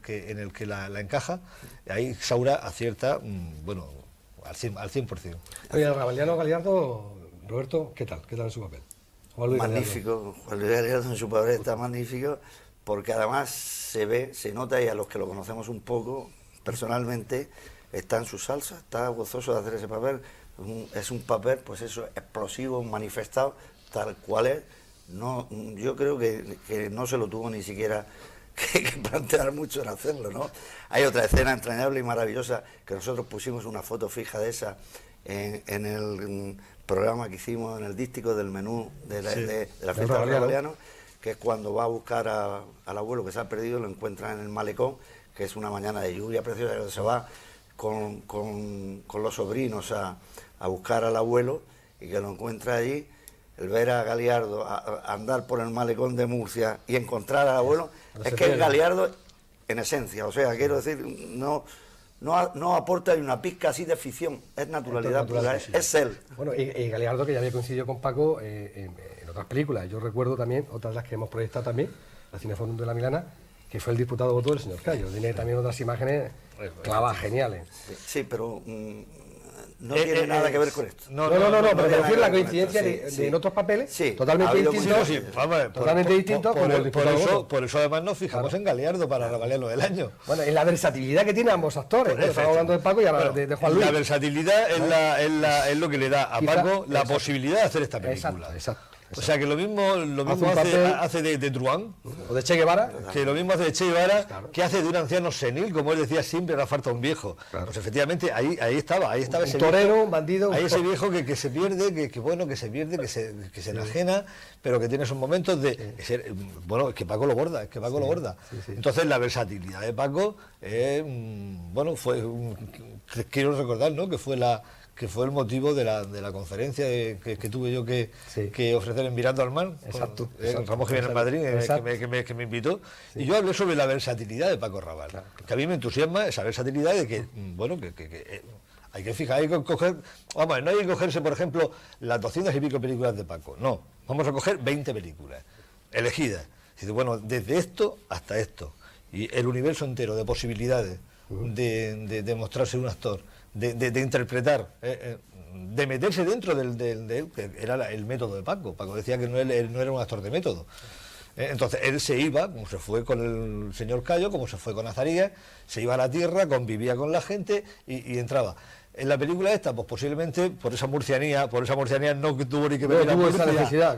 que la encaja, ahí Saura acierta, bueno, al 100%. Oye, el Ravaliano Galiardo, Roberto, ¿qué tal en su papel? Magnífico, Juan Luis Galiardo en su papel está magnífico, porque además se nota, y a los que lo conocemos un poco personalmente, está en su salsa, está gozoso de hacer ese papel. Es un papel, pues eso, explosivo, manifestado, tal cual es. No, yo creo que no se lo tuvo ni siquiera que plantear mucho en hacerlo, ¿no? Hay otra escena entrañable y maravillosa, que nosotros pusimos una foto fija de esa en el programa que hicimos, en el dístico del menú de la fiesta del Ravaliano, que es cuando va a buscar al abuelo que se ha perdido, lo encuentra en el malecón, que es una mañana de lluvia preciosa, que se va con los sobrinos a buscar al abuelo, y que lo encuentra allí. El ver a Galiardo andar por el malecón de Murcia y encontrar al abuelo, es que es Galiardo en esencia, o sea, quiero decir, no aporta ni una pizca así de ficción, es naturalidad pura, es él. Bueno, y Galiardo, que ya había coincidido con Paco en otras películas. Yo recuerdo también otras de las que hemos proyectado también, la Cineforum de la Milana, que fue el diputado voto del señor Cayo. Tiene también otras imágenes clavadas, geniales. Sí, pero no tiene nada que ver con esto. No, pero me refiero a la coincidencia de en otros papeles, totalmente distintos. Totalmente distintos. Por eso además nos fijamos en Galiardo para Ravaliano del año. Bueno, en la versatilidad que tienen ambos actores. Estamos hablando de Paco y ahora de Juan Luis. La versatilidad es lo que le da a Paco la posibilidad de hacer esta película. Exacto. O sea, que lo mismo hace de Truán, o de Che Guevara, que lo mismo hace de Che Guevara, que hace de un anciano senil, como él decía siempre, era falta un viejo. Claro. Pues efectivamente ahí estaba ese torero, viejo, un bandido, ahí ese viejo que se pierde, que se enajena, pero que tiene esos momentos de ser, bueno, es que Paco lo borda, Sí. Entonces la versatilidad de Paco, quiero recordar, ¿no?, que fue el motivo de la conferencia que tuve yo que ofrecer en Mirando al Mar, exacto, Ramón Jiménez Madrid, que me invitó, y yo hablé sobre la versatilidad de Paco Rabanne, que a mí me entusiasma esa versatilidad de que, hay que fijar, hay que coger, vamos, no hay que cogerse, por ejemplo, las 200 y pico películas de Paco, no, vamos a coger 20 películas elegidas, y bueno, desde esto hasta esto, y el universo entero de posibilidades de mostrarse un actor, de interpretar, de meterse dentro del que era el método de Paco. Paco decía que él no era un actor de método. Entonces él se iba, como se fue con el señor Cayo, como se fue con Azarías, se iba a la tierra, convivía con la gente y entraba. En la película esta, pues posiblemente por esa murcianía no tuvo ni que venir a Murcia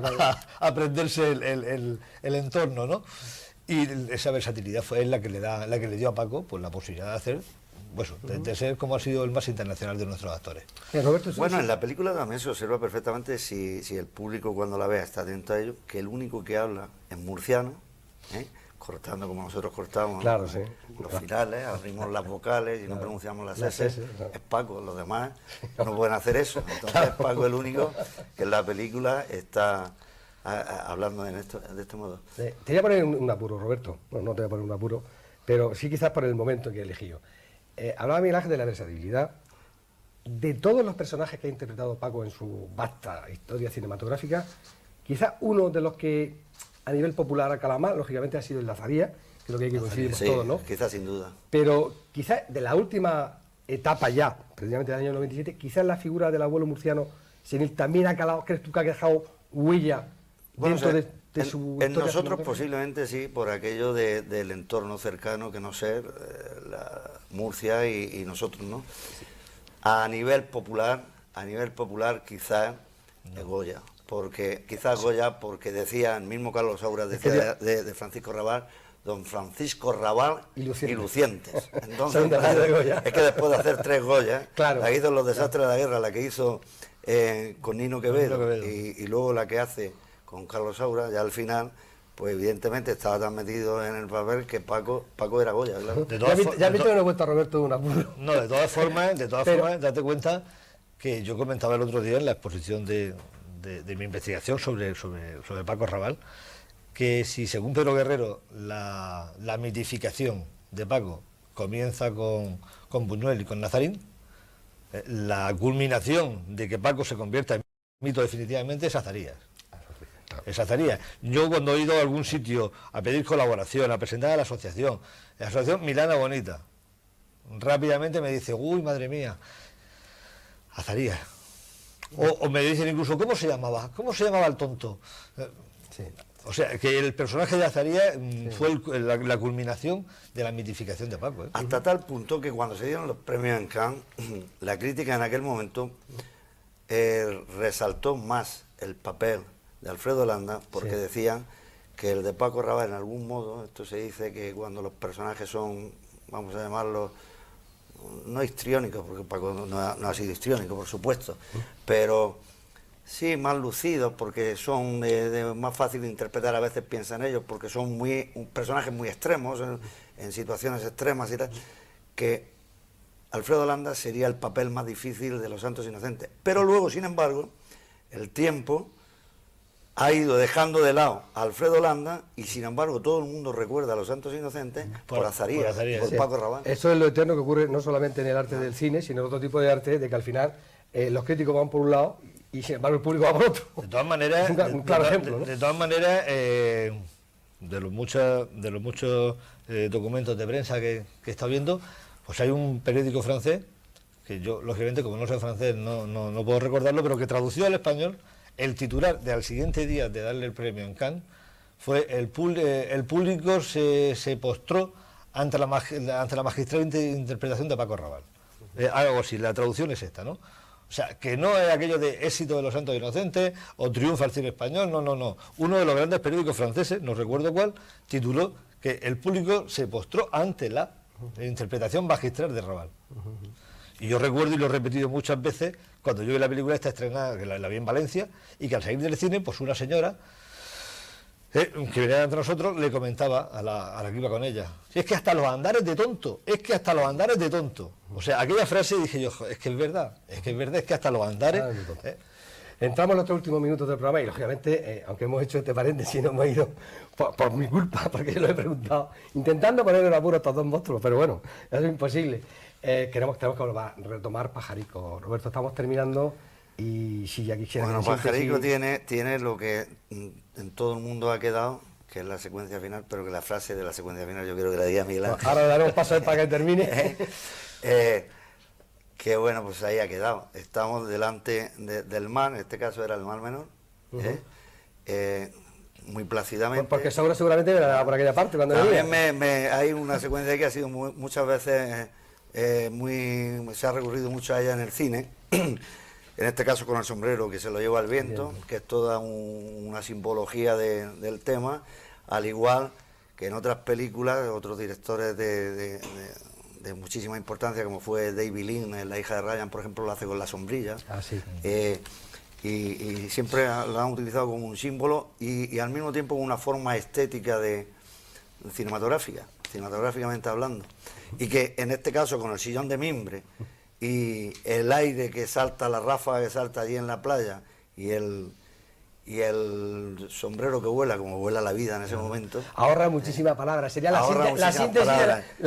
a aprenderse el entorno, ¿no? Y esa versatilidad fue la que le dio a Paco pues la posibilidad de hacer, de ser como ha sido el más internacional de nuestros actores. Bueno, en la película también se observa perfectamente, si el público cuando la vea está atento a ello, que el único que habla es murciano, cortando como nosotros cortamos, claro, los finales, abrimos las vocales y no pronunciamos las S, es Paco, los demás no pueden hacer eso. Entonces es Paco el único que en la película está hablando de este modo. Te voy a poner un apuro, Roberto. Bueno, no te voy a poner un apuro, pero sí quizás por el momento que he elegido. Hablaba Miguel Ángel de la versatilidad de todos los personajes que ha interpretado Paco en su vasta historia cinematográfica. Quizás uno de los que a nivel popular ha calado más, lógicamente, ha sido el Lazaría, que es lo que hay que coincidir todos, ¿no? Quizás sin duda. Pero quizás de la última etapa ya, precisamente del año 97, quizás la figura del abuelo murciano senil también ha calado. ¿Crees tú que ha dejado huella dentro de su en nosotros posiblemente sí, por aquello del entorno cercano, que no sé, Murcia y nosotros, ¿no? A nivel popular quizás Goya, porque decía el mismo Carlos Saura, decía de Francisco Rabal, don Francisco Rabal y Lucientes. Entonces, es que después de hacer 3 Goyas, claro, la que hizo Los desastres de la guerra, la que hizo con Nino Quevedo, y luego la que hace con Carlos Saura, ya al final, pues evidentemente estaba tan metido en el papel que Paco era Goya, claro. Ya has visto que no he puesto a Roberto de un apuro. No, de todas formas, date cuenta que yo comentaba el otro día en la exposición de mi investigación sobre Paco Rabanne, que si según Pedro Guerrero la mitificación de Paco comienza con Buñuel y con Nazarín, la culminación de que Paco se convierta en mito definitivamente es Azarías. Es Azarías. Yo cuando he ido a algún sitio a pedir colaboración, a presentar a la asociación Milana Bonita, rápidamente me dice, uy, madre mía, Azarías. O me dicen incluso, ¿cómo se llamaba? ¿Cómo se llamaba el tonto? Sí. O sea, que el personaje de Azarías fue la culminación de la mitificación de Paco. Hasta tal punto que cuando se dieron los premios en Cannes, la crítica en aquel momento resaltó más el papel de Alfredo Landa, porque decían que el de Paco Rabanne, en algún modo, esto se dice que cuando los personajes son, vamos a llamarlos, no histriónicos, porque Paco no ha sido histriónico, por supuesto, pero sí más lucidos, porque son más fácil de interpretar, a veces piensan ellos, porque son personajes muy extremos, en situaciones extremas y tal, que Alfredo Landa sería el papel más difícil de Los Santos Inocentes. Pero luego, sin embargo, el tiempo ha ido dejando de lado a Alfredo Landa y sin embargo todo el mundo recuerda a Los Santos Inocentes por Azarías, por Paco Rabanne. Eso es lo eterno que ocurre no solamente en el arte del cine, sino en otro tipo de arte, de que al final los críticos van por un lado y sin embargo el público va por otro. De todas maneras, un claro ejemplo, ¿no? De todas maneras, de los muchos documentos de prensa que he estado viendo, pues hay un periódico francés, que yo, lógicamente, como no sé francés, no puedo recordarlo, pero que traducido al español, el titular de al siguiente día de darle el premio en Cannes fue el público se postró ante la magistral interpretación de Paco Rabanne. Algo así, la traducción es esta, ¿no? O sea, que no es aquello de éxito de Los Santos Inocentes o triunfa el cine español, no. Uno de los grandes periódicos franceses, no recuerdo cuál, tituló que el público se postró ante la interpretación magistral de Rabanne. Y yo recuerdo, y lo he repetido muchas veces, cuando yo vi la película esta estrenada, que la vi en Valencia, y que al salir del cine, pues una señora que venía entre nosotros le comentaba a la que iba con ella, es que hasta los andares de tonto, O sea, aquella frase dije yo, es que es verdad, es que hasta los andares... Entramos en los últimos minutos del programa y lógicamente, aunque hemos hecho este paréntesis, no hemos ido por mi culpa, porque yo lo he preguntado, intentando poner en apuro a estos dos monstruos, pero bueno, eso es imposible. Tenemos que retomar Pajarico. Roberto, estamos terminando y si ya quisiera... Bueno, Pajarico tiene lo que en todo el mundo ha quedado, que es la secuencia final, pero que la frase de la secuencia final yo quiero que la diga Miguel Ángel. Ahora daremos paso para que termine. Que bueno, pues ahí ha quedado. Estamos delante del mar, en este caso era el Mar Menor, muy plácidamente. Porque Saura seguramente verá por aquella parte cuando también hay una secuencia que ha sido muchas veces se ha recurrido mucho a ella en el cine, en este caso con el sombrero que se lo lleva al viento, que es toda una simbología del tema, al igual que en otras películas, otros directores de muchísima importancia, como fue David Lean, en La hija de Ryan, por ejemplo, lo hace con la sombrilla. Y siempre la han utilizado como un símbolo y al mismo tiempo una forma estética cinematográficamente hablando. Y que en este caso, con el sillón de mimbre y el aire que salta, la ráfaga que salta allí en la playa y el sombrero que vuela, como vuela la vida en ese momento. Ahorra muchísimas palabras, sería la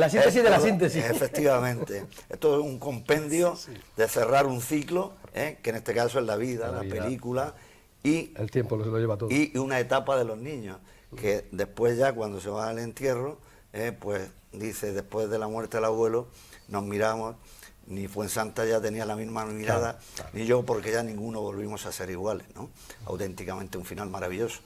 síntesis de la síntesis. Efectivamente. Esto es un compendio de cerrar un ciclo, que en este caso es la vida, la película, y el tiempo lo lleva todo. Y una etapa de los niños, que después ya cuando se va al entierro, pues dice, después de la muerte del abuelo, nos miramos, ni Fuensanta ya tenía la misma mirada, ni yo, porque ya ninguno volvimos a ser iguales, ¿no? Auténticamente un final maravilloso.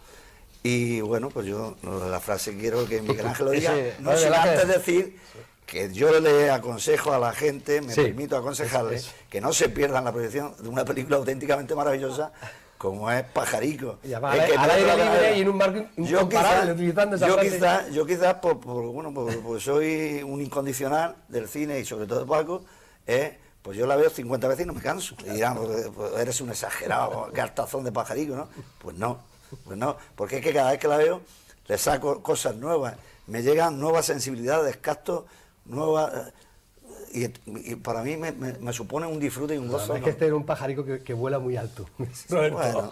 Y bueno, pues yo la frase quiero que Miguel Ángel lo diga, no sin antes decir que yo le aconsejo a la gente, me permito aconsejarle, que no se pierdan la proyección de una película auténticamente maravillosa como es Pajarico. Al aire libre y en un marco incomparable, utilizando esa frase. Yo quizás, pues soy un incondicional del cine y sobre todo de Paco, pues yo la veo 50 veces y no me canso. Y dirán, pues eres un exagerado, qué hartazón de Pajarico, ¿no? Pues no. Pues no, porque es que cada vez que la veo le saco cosas nuevas, me llegan nuevas sensibilidades, castos, nuevas... Y para mí me supone un disfrute y un gozo. Es que este es un pajarico que vuela muy alto. Roberto. Bueno.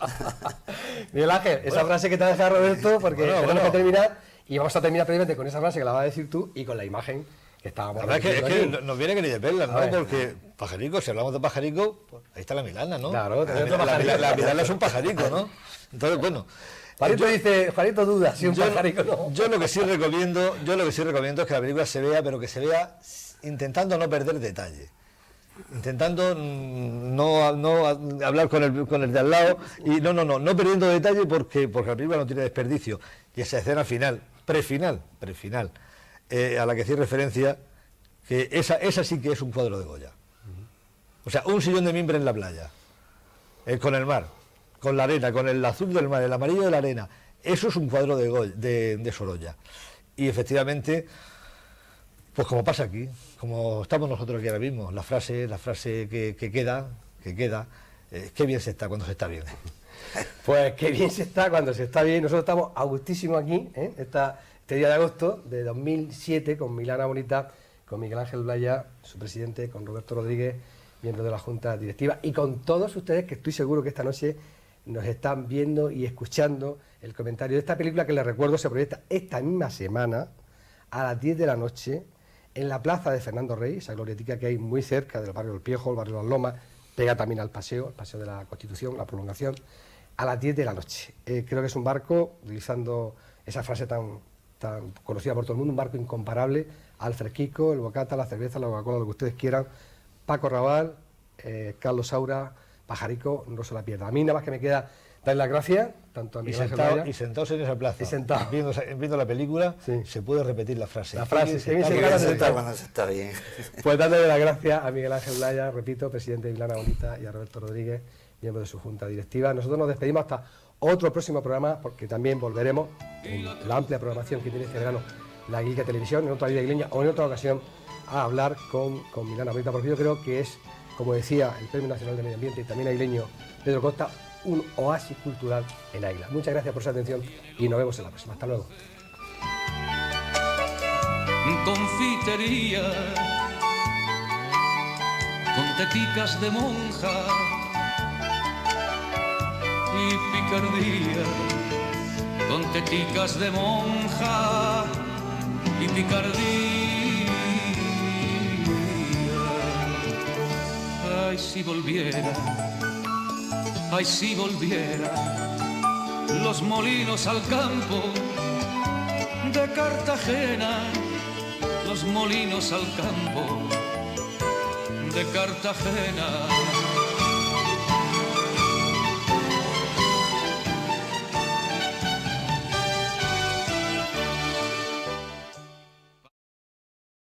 Miguel Ángel, esa frase que te ha dejado Roberto, porque tenemos que terminar, y vamos a terminar previamente con esa frase que la vas a decir tú y con la imagen que estábamos La verdad es que aquí. nos viene que ni de perlas, A ¿no? ver. Pajarico, pajarico, si hablamos de pajarico, pues ahí está la Milana, ¿no? Claro, tenemos la, otro pajarico. la Milana es un pajarico, ¿no? Entonces, bueno. Juanito dice, Juanito duda, si un pajarico no. Yo lo que sí recomiendo es que la película se vea, pero que se vea intentando no perder detalle. Intentando no hablar con el de al lado y no perdiendo detalle porque la película no tiene desperdicio. Y esa escena final, prefinal, a la que hacía referencia, que esa sí que es un cuadro de Goya. O sea, un sillón de mimbre en la playa, con el mar, con la arena, con el azul del mar, el amarillo de la arena. Eso es un cuadro de Sorolla. Y efectivamente, pues como pasa aquí, como estamos nosotros aquí ahora mismo, la frase que queda, qué bien se está cuando se está bien. Pues qué bien se está cuando se está bien. Nosotros estamos a gustísimo aquí, este día de agosto de 2007, con Milana Bonita, con Miguel Ángel Blaya, su presidente, con Roberto Rodríguez, miembro de la Junta Directiva, y con todos ustedes, que estoy seguro que esta noche nos están viendo y escuchando el comentario de esta película, que les recuerdo se proyecta esta misma semana a las 10 de la noche en la plaza de Fernando Rey, esa glorietica que hay muy cerca del barrio del Piejo, el barrio de las Lomas, pega también al paseo de la Constitución, la prolongación, a las 10 de la noche. Creo que es un barco, utilizando esa frase tan conocida por todo el mundo, un barco incomparable al fresquico, el bocata, la cerveza, la Coca-Cola, lo que ustedes quieran. Paco Raval, Carlos Saura, Pajarico, no se la pierda. A mí nada más que me queda darle las gracias, tanto a Miguel Ángel Blaya. Y sentados en esa plaza, sentado. viendo la película, Sí. se puede repetir la frase. La frase, Qué bien que se bien está se cuando está Cuando se está bien. Pues dándole las gracias a Miguel Ángel Blaya, repito, presidente de Milana Bonita, y a Roberto Rodríguez, miembro de su junta directiva. Nosotros nos despedimos hasta otro próximo programa, porque también volveremos en la amplia programación que tiene este verano la Aguilica Televisión, en otra vida aguileña o en otra ocasión, a hablar con Milana Bonita, porque yo creo que es, como decía el Premio Nacional de Medio Ambiente y también aguileño Pedro Costa, un oasis cultural en Águila. Muchas gracias por su atención y nos vemos en la próxima. Hasta luego. Confitería con teticas de monja y picardía con teticas de monja y picardía. Ay, si volviera, ay, si volviera los molinos al campo de Cartagena, los molinos al campo de Cartagena.